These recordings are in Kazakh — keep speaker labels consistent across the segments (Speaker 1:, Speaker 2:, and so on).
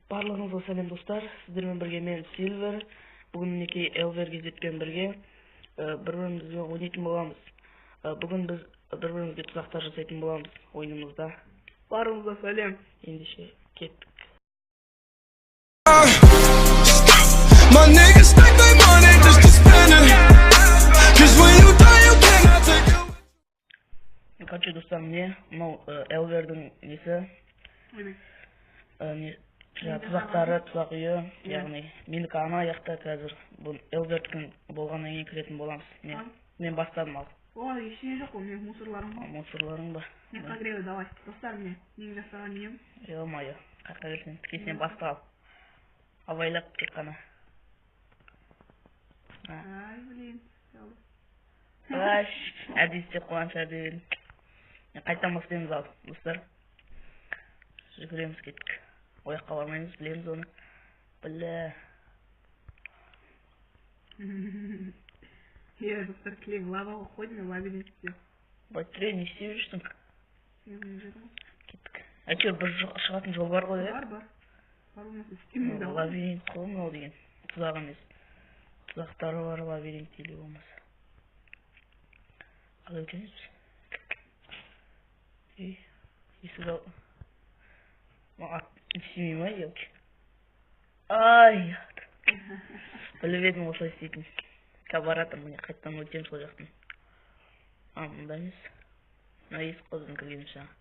Speaker 1: Барлығыңызға сәлем достар. Сіздермен бірге мен Silver. Бүгін мінекей Элверге жеткен бірге бір-бірімізге ойнайтын боламыз. Бүгін біз бір-бірімізге тұзақтар жасайтын боламыз ойынымызда. Барлығыңызға сәлем. Ендеше кеттік.
Speaker 2: My niggas stack their money just to spend it. Cause when you die you cannot take it.
Speaker 1: Короче, достар, міне мынау Элвердің несі. Тұзақтары, тұзақ үйі, яғни менікі ана аяқта қазір бұл Элвердің болғаннан кейін кіретін боламыз. Мен бастадым ал.
Speaker 3: Оған ештеңе жоқ қой, мен мусорларым ба?
Speaker 1: Мусорларың ба?
Speaker 3: Мен қағыреуі давай. Достар, менің жасаған нем?
Speaker 1: Ё-моё, қаққа келсен, тікесінен баста ал. Абайлап тек қана.
Speaker 3: Ай, блин.
Speaker 1: Аш, әдейісте қуанша дейін. Қайтан бастаймыз ал, достар. Жүгіреміз кеттік. Ояққа бармаймыз, білеміз оны. Білі.
Speaker 3: Достар, кілең лаваға қойдым, лабиринтте.
Speaker 1: Байтыре, не істеп жүрсің?
Speaker 3: Мен жүрдім.
Speaker 1: Кеттік. Әйтеуір бір шығатын жол бар ғой,
Speaker 3: Бар. Бар болмаса істемейді ал.
Speaker 1: Лабиринт қой мынау деген. Тұзақ емес. Тұзақтары бар лабиринт дейлі болмаса. Қалай өтеміз біз? Есік ал. Істемей ма, елки? Ай, біліп едім осылай істейтін. Баратым, міне қайттан өтем сол жақтың. Мұнда емес. Мына есік қозын кіргенім жаңа.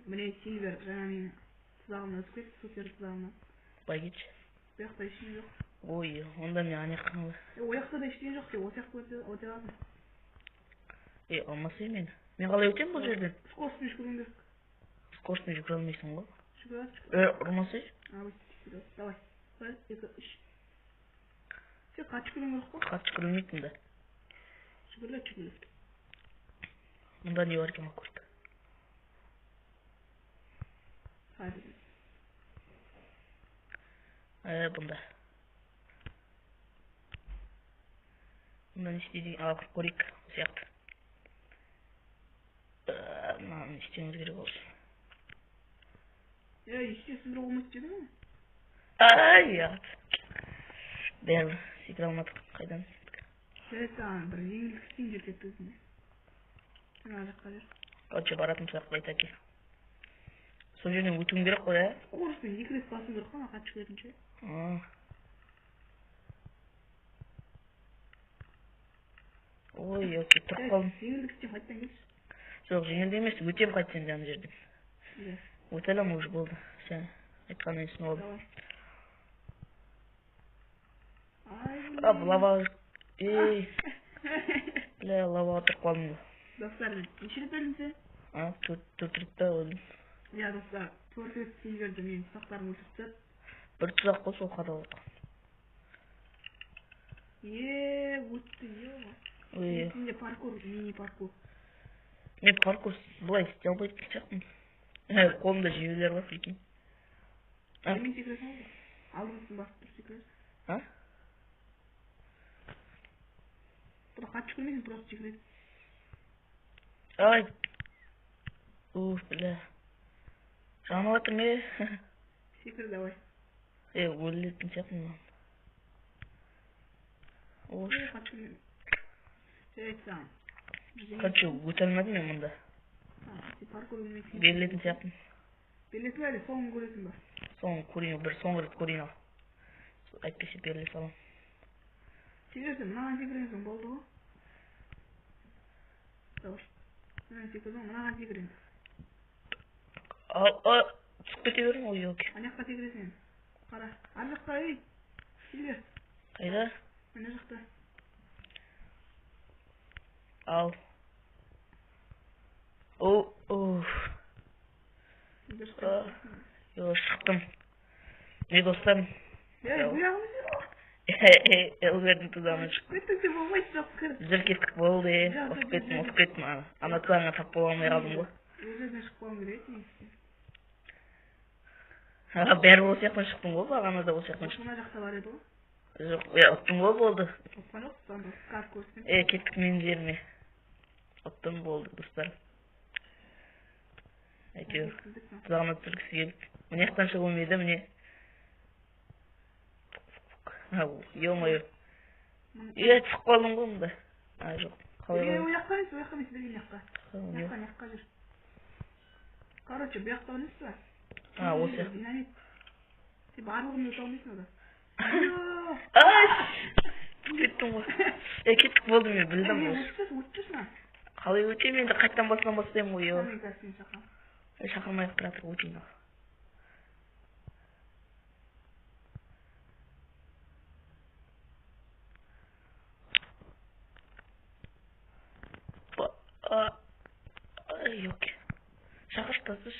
Speaker 3: Міне Silver жаңа менің тұзағымын өтіп кетті, супер тұзағымын.
Speaker 1: Бай кетші.
Speaker 3: Бұл жақта ештеңе жоқ.
Speaker 1: Ой, онда мен анаяққан ғой.
Speaker 3: Ол жақта да ештеңе жоқ, ол жақта өте аласың.
Speaker 1: Алмасай мені. Мен қалай өтем бұл жерден?
Speaker 3: Скоростьпен жүгіруің керек.
Speaker 1: Скоростьпен жүгіре алмайсың ғой?
Speaker 3: Жүгіреді.
Speaker 1: Ұрмасай?
Speaker 3: Давай. 1, 2, 3. Сен қатып жүгіруің керек қой?
Speaker 1: Қатып жүгірмейтін да.
Speaker 3: Жүгірле.
Speaker 1: Мұнда не бар екен көріп? Бұнда. Бұнда не істейді? Көрейік, сияқты. Мынаны істеуіміз керек болсын.
Speaker 3: Ештеңе сіздер болмайды деді ме?
Speaker 1: Ай, ят. Бәрі секіре алмадық. Қайдан?
Speaker 3: Саған бір жеңілдік істейін деп кетті өзінде. Жаңа жаққа жер.
Speaker 1: Короче, баратын сияқты айта ке. Сол жерден өтуім керек қой, ә?
Speaker 3: Скоростьпен 2 рет басу керек қой, қатып жүгіретінше.
Speaker 1: Ой, өте тұрып қалдым.
Speaker 3: Жеңілдік істеп қайттан келші.
Speaker 1: Жоқ, жеңілді емес, өтем қайтсен жаңа жерден. Өте алам уже болды. Сен айтқаннан соң болды. Лава. Ей. Бля, лаваға тұрып қалдым ғой.
Speaker 3: Достар, неше рет өлдің сен?
Speaker 1: Төрт ретте өлдім.
Speaker 3: Достар, 4 рет Silverді менің тұзақтарым өлтіртті.
Speaker 1: Бір тұзақ қой сол қадалып.
Speaker 3: Өтті, Өтінде паркур, мини паркур.
Speaker 1: Мен паркур бұлай істей албайтын сияқтымын. Қолымда жебелер бар, прикинь.
Speaker 3: Мен секіресің ғой? Алдыңыздың басып тұр секіресің. Бұда қатып жүгірмейсің, просто секіресің.
Speaker 1: Ай. Бля. Жанып атыр ме?
Speaker 3: Секір, давай.
Speaker 1: Өлетін сияқтымын.
Speaker 3: Қатып жүгірмейсің. Айтсам.
Speaker 1: Короче, өте алмадым мен мұнда.
Speaker 3: Паркур өлмейсің.
Speaker 1: Берілетін сияқтым.
Speaker 3: Берілетін бе әлі? Соңын көресің ба?
Speaker 1: Соңын көрейін, бір соңғы рет көрейін ал. Әйтпесе беріле салам.
Speaker 3: Секіресің, мынаған секіресің, болды ғой? Дауыр. Мынаған секіресің, мынаған секіресің.
Speaker 1: Түсіп кете берің, ой, елки.
Speaker 3: Анаяққа секіресің. Қара. Ар жақта, ей. Silver.
Speaker 1: Қайда?
Speaker 3: Ана жақта.
Speaker 1: Ал. Шықтым. Не достарым?
Speaker 3: Бұяғымыз
Speaker 1: Элвердің тұзағына шықтым.
Speaker 3: Өттіңсе болмайды, жоқ кір.
Speaker 1: Жүр кеттік болды, осып кеттім. Ана тұзағына тап бола алмай қалдым ғой.
Speaker 3: Өзерден шықпауым керек, несі.
Speaker 1: Бәрі ол сияқтан шықтым ғой, бағана да ол сияқтан шықтым.
Speaker 3: Мына жақта бар еді ғой?
Speaker 1: Жоқ, ұттым ғой болды.
Speaker 3: Ұтқан жоқ, сонда қар көрсін.
Speaker 1: Кеттік менің жеріме. Ұттым болды, достар. әйтеуір. Тұзағына түсіргісі келіп. Міне жақтан шығып өлмейді, міне. Ё-моё. Түсіп қалдым ғой мұнда. Жоқ.
Speaker 3: Ояққа емес, ояққа емес, берген жаққа. Жаққа жүр. Короче, bu жақта ойнайсыз ба?
Speaker 1: Осы яқ.
Speaker 3: Динамит. Сен барлығын өте алмайсың ода.
Speaker 1: Кеттім ғой. Кеттік болды, мен білдім ғой.
Speaker 3: Өтпесін.
Speaker 1: Қалай өтем, енді қайттан басынан бастаймын ғой.
Speaker 3: Мен қазір сені шақырам.
Speaker 1: Шақырмай-ақ тұра тұр, өтейін ал. Yok. Шақыртасыз.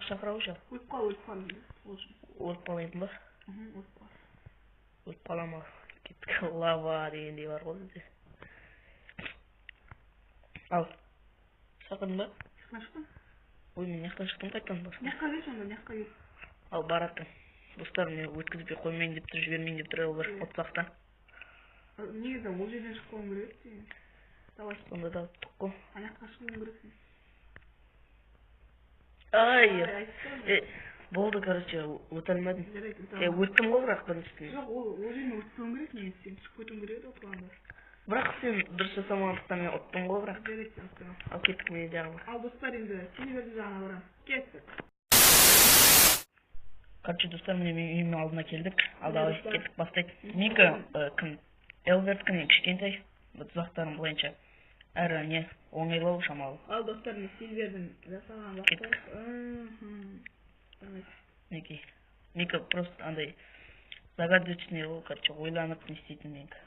Speaker 1: Шақырау жа.
Speaker 3: Өліп қал.
Speaker 1: Өліп қалайын ба?
Speaker 3: Өліп қал.
Speaker 1: Өліп қалама. Кеттік лава дегендей бар ғой бізде. Ал. Шақырдың ба?
Speaker 3: Шықтың?
Speaker 1: Ой, мен яқтан шықтым қайттан басын.
Speaker 3: Яққа кел сонда, яққа кел.
Speaker 1: Ал бараттым. Достар мені өткізіп қоймайын деп тұр, жібермейін деп тұр олар отсақта.
Speaker 3: Негізі ол жерден шықпауың керек деген. Давай.
Speaker 1: Сонда да тұқ қой.
Speaker 3: Аяққа шығуың керексің.
Speaker 1: Болды, короче, өте алмадым. Өттім ғой бірақ біріншісін.
Speaker 3: Жоқ, ол жерден өтпеуің керек, негізі сен түсіп кетуің керек еді отырғанда.
Speaker 1: Бірақ сен дұрыс жасамағандықтан мен ұттым ғой бірақ.
Speaker 3: Жарайды, өттім.
Speaker 1: Ал кеттік мен жағыма.
Speaker 3: Ал достар, енді Сильвердің жағына барамыз. Кеттік.
Speaker 1: Короче, достар, мен үйімнің алдына келдік. Алдағы кеттік бастайды. Мика кім? Элверткінің кішкентай. Тұзақтарым бұлайынша. Әрі не оңайлау шамалы.
Speaker 3: Ал достар, мен Сильвердің жасаған
Speaker 1: кеттік. Неке. Мика просто андай загадочный ол, короче, ойланып не істейтін менікі.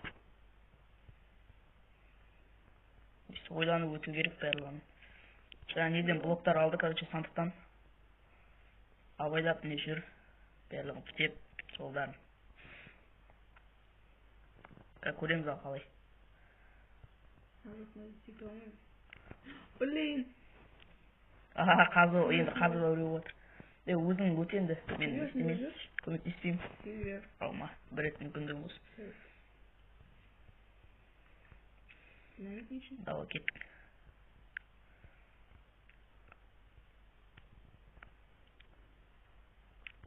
Speaker 1: Ойланып өту керек барлығын. Жаңа неден блоктар алды, короче, сандықтан. Абайлап не жүр. Барлығын бітеп, жолдарын. Көреміз ал қалай.
Speaker 3: Блин.
Speaker 1: Қазы, енді қазы да өреу отыр. Өзің өтенді, мен істемеймін. Көмектеспеймін. Алма, бір рет мүмкіндігім болсын. Давай кеттік.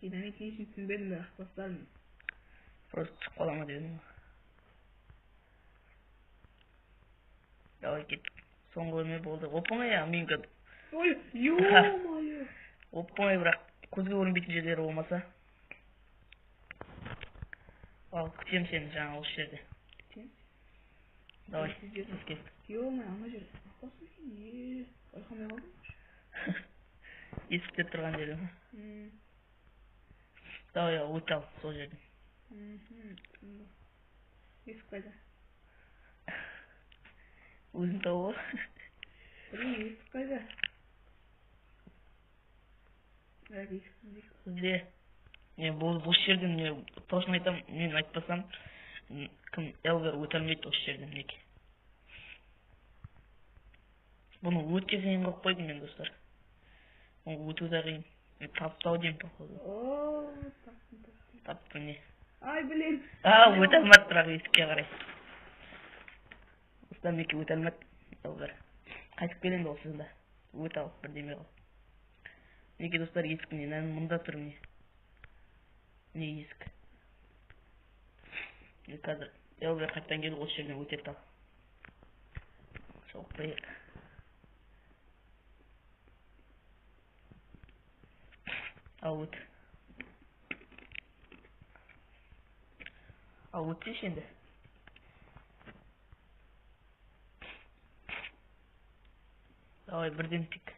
Speaker 3: Динамит не үшін түсінбедім бірақ достарым.
Speaker 1: Просто шығып қалама дедім. Давай кеттік. Соңғы өлме болды. Оп-оңай я, мен көд.
Speaker 3: Ой, ё-моё.
Speaker 1: Оп-оңай бірақ көзге көрінбейтін жерлері болмаса. Ал, күтем сені жаңа осы жерде. Давай, біз кеттік.
Speaker 3: Ё-моё, ана жер. Ақпасы екен, байқамай қалдым.
Speaker 1: Есікте тұрған жерім. Давай, өт ал, сол жерден.
Speaker 3: Есік қайда?
Speaker 1: Өзің тауы.
Speaker 3: Есік қайда?
Speaker 1: Бізде. Бұл жерден точно айтам, мен айтпасам, кім Элвер өте алмайды осы жерден неке. Бұны өтке қиын қылып қойдым мен достар. Оны өту да қиын. Таптау деймін походу. Таптым не.
Speaker 3: Ай, блин.
Speaker 1: Өте алмады бірақ есікке қарай. Осыдан меке өте алмады Элвер. Қайтып келенді ол сізді. Өте ал, бірдеме қыл. Неке достар есік не, мұнда тұр не. Не есік. Қазір Элвер қайттан келді осы жерден өтет ал. Соқ бәйек. Ал өт. Ал өтсеш енді. Давай бірден тек.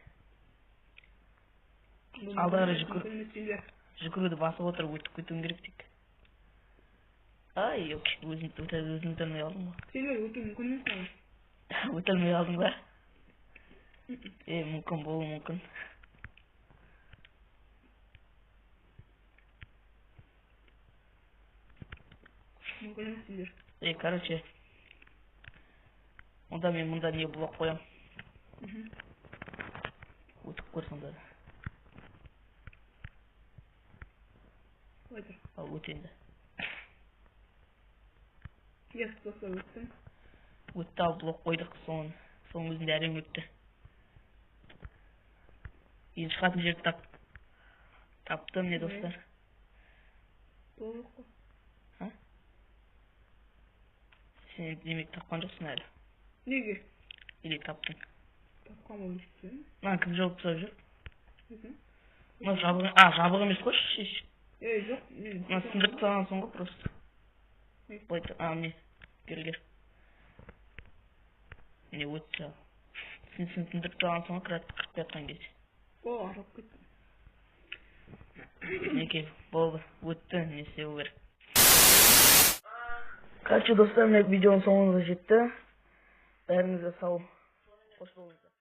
Speaker 1: Алдары жүгіруді басып отырып өтіп кетуің керек тек. Ай, өзін өтілмей алдың ба?
Speaker 3: Сильвер, өту мүмкін емес ау?
Speaker 1: Өтілмей алдың ба? Мүмкін болу мүмкін.
Speaker 3: Мүмкін емес Сильвер.
Speaker 1: Короче, онда мен мұнда не блок қоям. Өтіп көрсің да. Ал өтенді.
Speaker 3: Достар өттім.
Speaker 1: Өтті ал блок қойдық, соның өзінде әрең өтті. Енді шығатын жерді таптым, не достар?
Speaker 3: Doğru.
Speaker 1: Ha? Sen demek tapқан жоқсың әлі.
Speaker 3: Неге?
Speaker 1: Или таптың?
Speaker 3: Тапқан болмыштың.
Speaker 1: Маған кім жауап сұрап жүр?
Speaker 3: Мына
Speaker 1: Жабық емес қойшы, шеш.
Speaker 3: жоқ, мен.
Speaker 1: Мына сындырып салған соң ғой просто. Былай, міне, келгер. Міне өтті. Сен сындырып салған соң ғой кіріп жатқан кезде.
Speaker 3: Арап кеттім.
Speaker 1: Неке, болды, өтті, не істеу керек. Короче, достар, міне видеоның соңына жетті. Бәріңізге сау. Қош болыңыздар.